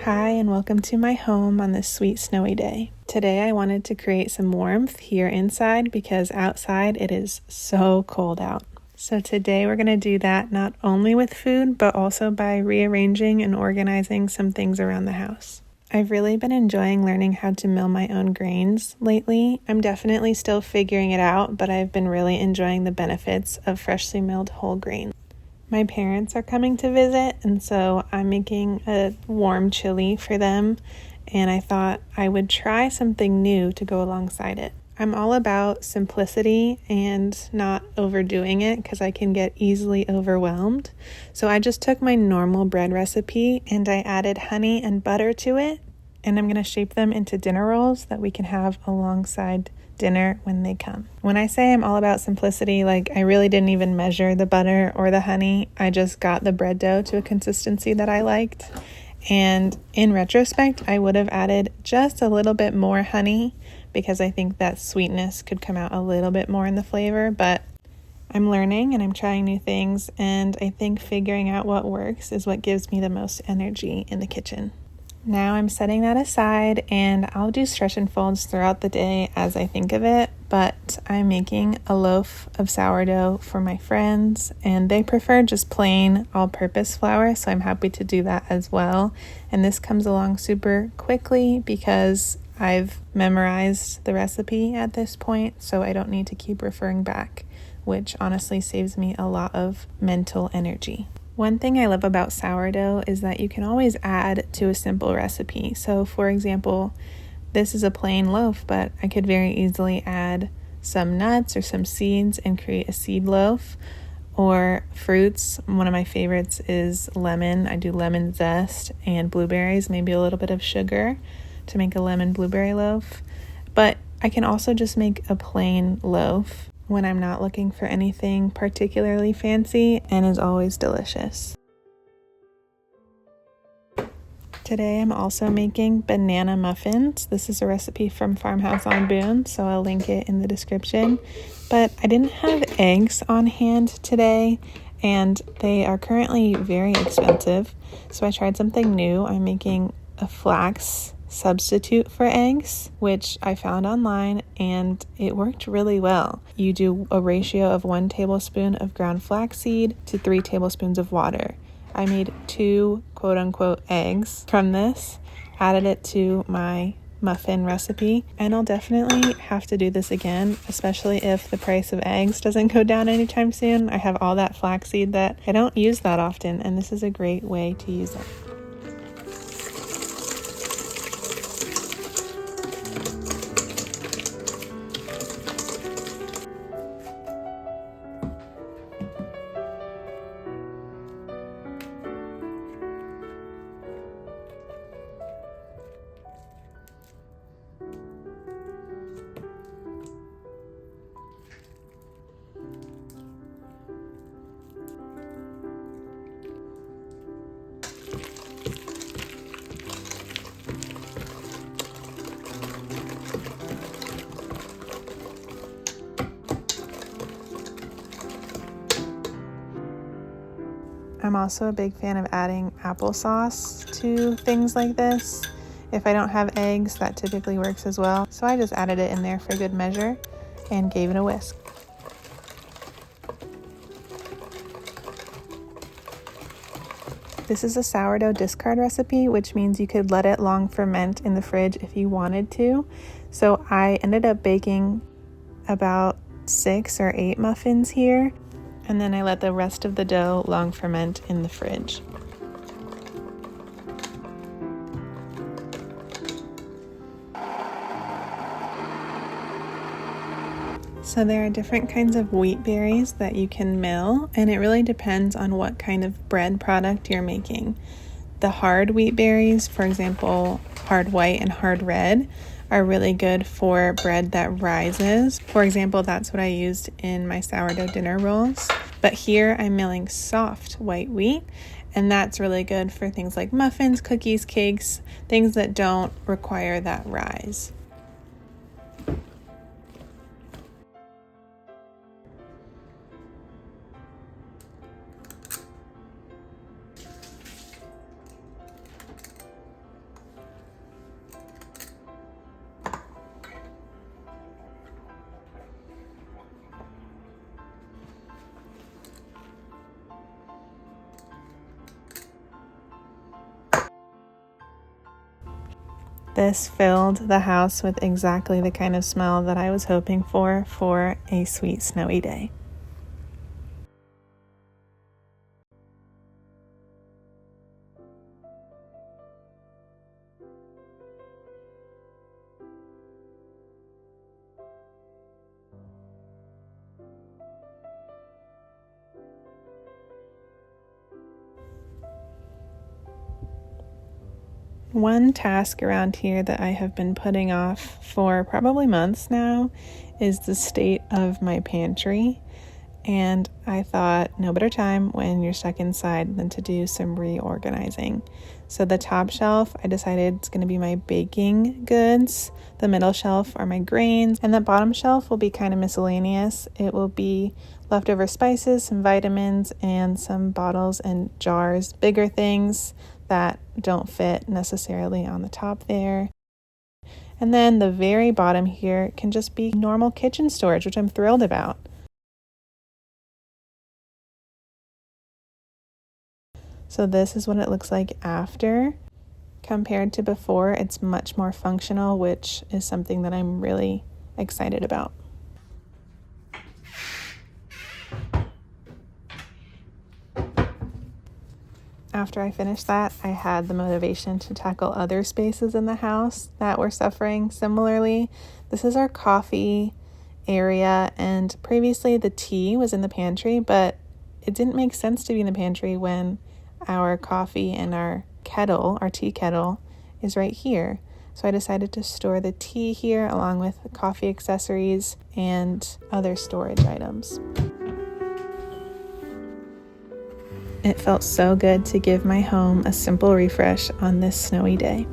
Hi and welcome to my home on this sweet snowy day. Today I wanted to create some warmth here inside because outside it is so cold out. So today we're going to do that not only with food but also by rearranging and organizing some things around the house. I've really been enjoying learning how to mill my own grains lately. I'm definitely still figuring it out, but I've been really enjoying the benefits of freshly milled whole grain. My parents are coming to visit, and so I'm making a warm chili for them, and I thought I would try something new to go alongside it. I'm all about simplicity and not overdoing it because I can get easily overwhelmed. So I just took my normal bread recipe and I added honey and butter to it, and I'm going to shape them into dinner rolls that we can have alongside dinner when they come. When I say I'm all about simplicity, I really didn't even measure the butter or the honey. I just got the bread dough to a consistency that I liked. And in retrospect, I would have added just a little bit more honey because I think that sweetness could come out a little bit more in the flavor, but I'm learning and I'm trying new things, and I think figuring out what works is what gives me the most energy in the kitchen. Now I'm setting that aside, and I'll do stretch and folds throughout the day as I think of it, but I'm making a loaf of sourdough for my friends, and they prefer just plain all-purpose flour, so I'm happy to do that as well. And this comes along super quickly because I've memorized the recipe at this point, so I don't need to keep referring back, which honestly saves me a lot of mental energy. One thing I love about sourdough is that you can always add to a simple recipe. So for example, this is a plain loaf, but I could very easily add some nuts or some seeds and create a seed loaf. Or fruits. One of my favorites is lemon. I do lemon zest and blueberries, maybe a little bit of sugar to make a lemon blueberry loaf. But I can also just make a plain loaf when I'm not looking for anything particularly fancy, and is always delicious. Today I'm also making banana muffins. This is a recipe from Farmhouse on Boone, so I'll link it in the description. But I didn't have eggs on hand today, and they are currently very expensive, so I tried something new. I'm making a flax substitute for eggs, which I found online, and it worked really well. You do a ratio of 1 tablespoon of ground flaxseed to 3 tablespoons of water. I made 2 quote-unquote eggs from this, added it to my muffin recipe, and I'll definitely have to do this again, especially if the price of eggs doesn't go down anytime soon. I have all that flaxseed that I don't use that often, and this is a great way to use it. I'm also a big fan of adding applesauce to things like this. If I don't have eggs, that typically works as well. So I just added it in there for good measure and gave it a whisk. This is a sourdough discard recipe, which means you could let it long ferment in the fridge if you wanted to. So I ended up baking about 6 or 8 muffins here, and then I let the rest of the dough long ferment in the fridge. So there are different kinds of wheat berries that you can mill, and it really depends on what kind of bread product you're making. The hard wheat berries, for example, hard white and hard red, are really good for bread that rises. For example, that's what I used in my sourdough dinner rolls. But here I'm milling soft white wheat, and that's really good for things like muffins, cookies, cakes, things that don't require that rise. This filled the house with exactly the kind of smell that I was hoping for a sweet snowy day. One task around here that I have been putting off for probably months now is the state of my pantry. And I thought no better time when you're stuck inside than to do some reorganizing. So the top shelf, I decided it's going to be my baking goods. The middle shelf are my grains. And the bottom shelf will be kind of miscellaneous. It will be leftover spices, some vitamins, and some bottles and jars, bigger things that don't fit necessarily on the top there. And then the very bottom here can just be normal kitchen storage, which I'm thrilled about. So this is what it looks like after. Compared to before, it's much more functional, which is something that I'm really excited about. After I finished that, I had the motivation to tackle other spaces in the house that were suffering similarly. This is our coffee area, and previously the tea was in the pantry, but it didn't make sense to be in the pantry when our coffee and our kettle, our tea kettle, is right here. So I decided to store the tea here along with coffee accessories and other storage items. It felt so good to give my home a simple refresh on this snowy day.